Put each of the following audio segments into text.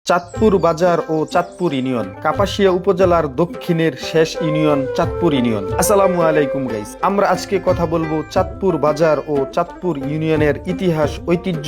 চাঁদপুর বাজার ও চাঁদপুর ইউনিয়ন কাপাসিয়া উপজেলার দক্ষিণের শেষ ইউনিয়ন চাঁদপুর ইউনিয়ন। আসসালামু আলাইকুম গাইস, আমরা আজকে কথা বলবো চাঁদপুর বাজার ও চাঁদপুর ইউনিয়নের ইতিহাস, ঐতিহ্য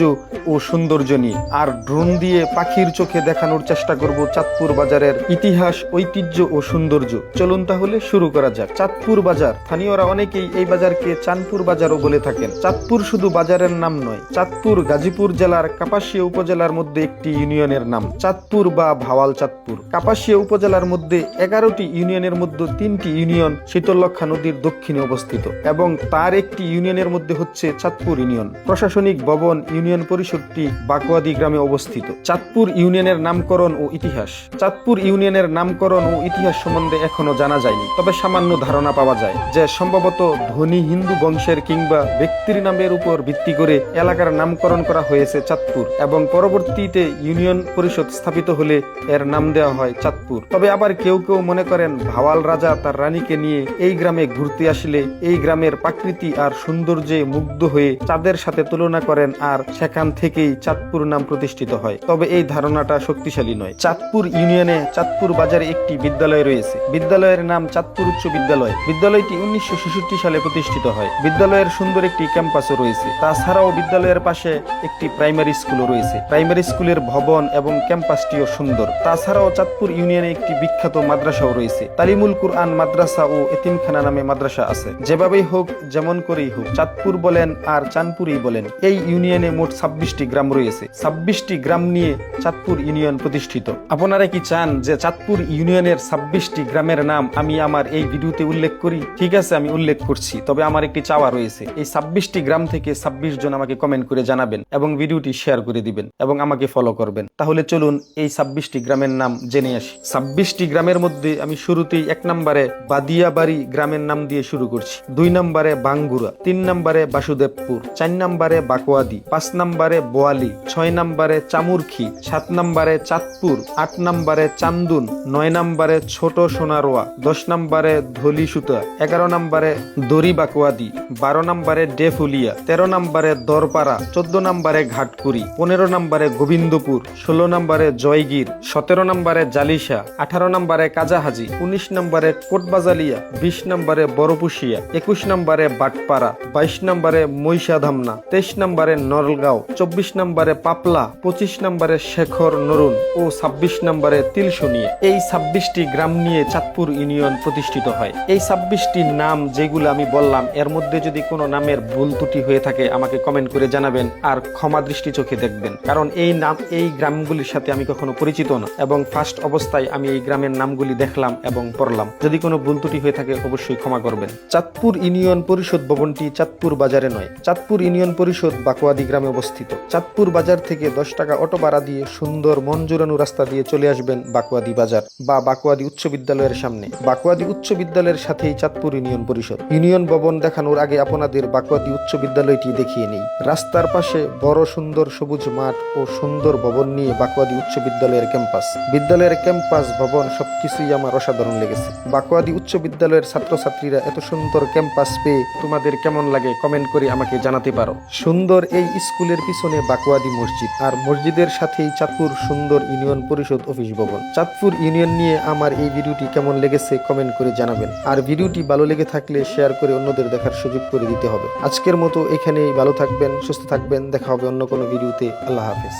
ও সৌন্দর্য নিয়ে। আর ড্রোন দিয়ে পাখির চোখে দেখানোর চেষ্টা করব চাঁদপুর বাজারের ইতিহাস, ঐতিহ্য ও সৌন্দর্য। চলুন তাহলে শুরু করা যাক। চাঁদপুর বাজার, স্থানীয়রা অনেকেই এই বাজারকে চাঁদপুর বাজারও বলে থাকেন। চাঁদপুর শুধু বাজারের নাম নয়, চাঁদপুর গাজীপুর জেলার কাপাসিয়া উপজেলার মধ্যে একটি ইউনিয়নের নাম। চাঁদপুর বা ভাওয়াল চাঁদপুর কাপাসিয়া উপজেলার মধ্যে 11টি ইউনিয়নের মধ্যে 3টি ইউনিয়ন শীতলক্ষ্যা নদীর দক্ষিণে অবস্থিত এবং তার একটি ইউনিয়নের মধ্যে হচ্ছে চাঁদপুর ইউনিয়ন। প্রশাসনিক ভবন ইউনিয়ন পরিষদটি বাকুয়াদি গ্রামে অবস্থিত। চাঁদপুর ইউনিয়নের নামকরণ ও ইতিহাস। চাঁদপুর ইউনিয়নের নামকরণ ও ইতিহাস সম্বন্ধে এখনো জানা যায়নি, তবে সামান্য ধারণা পাওয়া যায় যে সম্ভবত ধনী হিন্দু বংশের কিংবা ব্যক্তির নামের উপর ভিত্তি করে এলাকার নামকরণ করা হয়েছে চাঁদপুর এবং পরবর্তীতে ইউনিয়ন পরিষদ স্থাপিত হলে এর নাম দেওয়া হয় চাঁদপুর। তবে আবার কেউ কেউ মনে করেন ভাওয়াল রাজা তার রানীকে নিয়ে এই গ্রামে ঘুরতে আসলে এই গ্রামের প্রাকৃতি আর সৌন্দর্যে মুগ্ধ হয়ে চাঁদের সাথে তুলনা করেন আর সেখান থেকেই চাঁদপুর নাম প্রতিষ্ঠিত হয়। তবে এই ধারণাটা শক্তিশালী নয়। চাঁদপুর ইউনিয়নে চাঁদপুর বাজারে একটি বিদ্যালয় রয়েছে। বিদ্যালয়ের নাম চাঁদপুর উচ্চ বিদ্যালয়। বিদ্যালয়টি 1966 সালে প্রতিষ্ঠিত হয়। বিদ্যালয়ের সুন্দর একটি ক্যাম্পাসও রয়েছে। তাছাড়াও বিদ্যালয়ের পাশে একটি প্রাইমারি স্কুলও রয়েছে। প্রাইমারি স্কুলের ভবন এবং ক্যাম্পাসটিও সুন্দর। তাছাড়াও চাঁদপুর ইউনিয়নে একটি বিখ্যাত মাদ্রাসাও রয়েছে। তালিমুল কুরআন মাদ্রাসা ও এতিমখানা নামে মাদ্রাসা আছে। যেভাবেই হোক, যেমন করেই হোক, চাঁদপুর বলেন আর চাঁদপুরই বলেন, এই ইউনিয়নে মোট 26টি গ্রাম রয়েছে। 26টি গ্রাম নিয়ে চাঁদপুর ইউনিয়ন প্রতিষ্ঠিত। আপনারা কি চান যে চাঁদপুর ইউনিয়নের 26টি গ্রামের নাম আমি আমার এই ভিডিওতে উল্লেখ করি? ঠিক আছে, আমি উল্লেখ করছি, তবে আমার একটি চাওয়া রয়েছে। এই 26টি গ্রাম থেকে 26 জন আমাকে কমেন্ট করে জানাবেন এবং ভিডিওটি শেয়ার করে দিবেন এবং আমাকে ফলো করবেন। তাহলে চলুন এই 26টি গ্রামের নাম জেনে আসি। 26টি গ্রামের মধ্যে আমি শুরুতেই 1 নম্বরে বাদিয়াবাড়ি গ্রামের নাম দিয়ে শুরু করছি, 2 নম্বরে বাঙ্গুরা, 3 নম্বরে বাসুদেবপুর, 4 নম্বরে বাকুয়াদি, 5 নম্বরে বোয়ালি, 6 নম্বরে চামুরখি, 7 নম্বরে চাঁদপুর, 8 নম্বরে চান্দুন, 9 নম্বরে ছোট সোনারোয়া, 10 নম্বরে ধলিসুতা, 11 নম্বরে দড়ি বাকুয়াদি, 12 নম্বরে ডেফুলিয়া, 13 নম্বরে দরপাড়া, 14 নম্বরে ঘাটকুড়ি, 15 নম্বরে গোবিন্দপুর, 16 নম্বরে জয়গির, 17 নম্বরে জালিশা, 18 নম্বরে কাজাহাজি, 19 নম্বরে কোটবাজালিয়া, 20 নম্বরে বড়পুশিয়া, 21 নম্বরে বাটপাড়া, 22 নম্বরে মৈশাধামনা, 23 নম্বরে নরলগাঁও, 24 নম্বরে পাপলা, 25 নম্বরে শেখর নরুন ও 26 নম্বরে তিলশুনিয়া। এই 26টি গ্রাম নিয়ে চাঁদপুর ইউনিয়ন প্রতিষ্ঠিত হয়। এই 26টি নাম যেগুলো আমি বললাম, এর মধ্যে যদি কোনো নামের ভুল ত্রুটি হয়ে থাকে আমাকে কমেন্ট করে জানাবেন আর ক্ষমা দৃষ্টি চোখে দেখবেন, কারণ এই গ্রামগুলির সাথে আমি কখনো পরিচিত না এবং ফার্স্ট অবস্থায় আমি এই গ্রামের নামগুলি দেখলাম এবং পড়লাম। যদি কোনো ভুল ত্রুটি হয়ে থাকে অবশ্যই ক্ষমা করবেন। চাঁদপুর ইউনিয়ন পরিষদ ভবনটি চাঁদপুর বাজারে নয়, চাঁদপুর ইউনিয়ন পরিষদ বাকুয়াদি গ্রামে অবস্থিত। চাঁদপুর বাজার থেকে 10 টাকা অটো ভাড়া দিয়ে সুন্দর মন জুড়ানো রাস্তা দিয়ে চলে আসবেন বাকুয়াদি বাজার বা বাকুয়াদি উচ্চ বিদ্যালয়ের সামনে। বাকুয়াদি উচ্চ বিদ্যালয়ের সাথেই চাঁদপুর ইউনিয়ন পরিষদ। ইউনিয়ন ভবন দেখানোর আগে আপনাদের বাকুয়াদি উচ্চ বিদ্যালয়টি দেখিয়ে নেই। রাস্তার পাশে বড় সুন্দর সবুজ মাঠ ও সুন্দর ভবন নিয়ে বাকুয়াদি উচ্চ বিদ্যালয়ের ক্যাম্পাস। বিদ্যালয়ের ক্যাম্পাস, ভবন সবকিছুই আমার অসাধারণ লেগেছে। বাকুয়াদি উচ্চ বিদ্যালয়ের ছাত্রছাত্রীরা এত সুন্দর ক্যাম্পাস পেয়ে তোমাদের কেমন লাগে কমেন্ট করে আমাকে জানাতে পারো। সুন্দর এই স্কুলের পিছনে বাকুয়াদি মসজিদ আর মসজিদের সাথেই চাঁদপুর সুন্দর ইউনিয়ন পরিষদ অফিস ভবন। চাঁদপুর ইউনিয়ন নিয়ে আমার এই ভিডিওটি কেমন লেগেছে কমেন্ট করে জানাবেন আর ভিডিওটি ভালো লেগে থাকলে শেয়ার করে অন্যদের দেখার সুযোগ করে দিতে হবে। আজকের মতো এখানেই। ভালো থাকবেন, সুস্থ থাকবেন, দেখা হবে অন্য কোনো ভিডিওতে। আল্লাহ হাফেজ।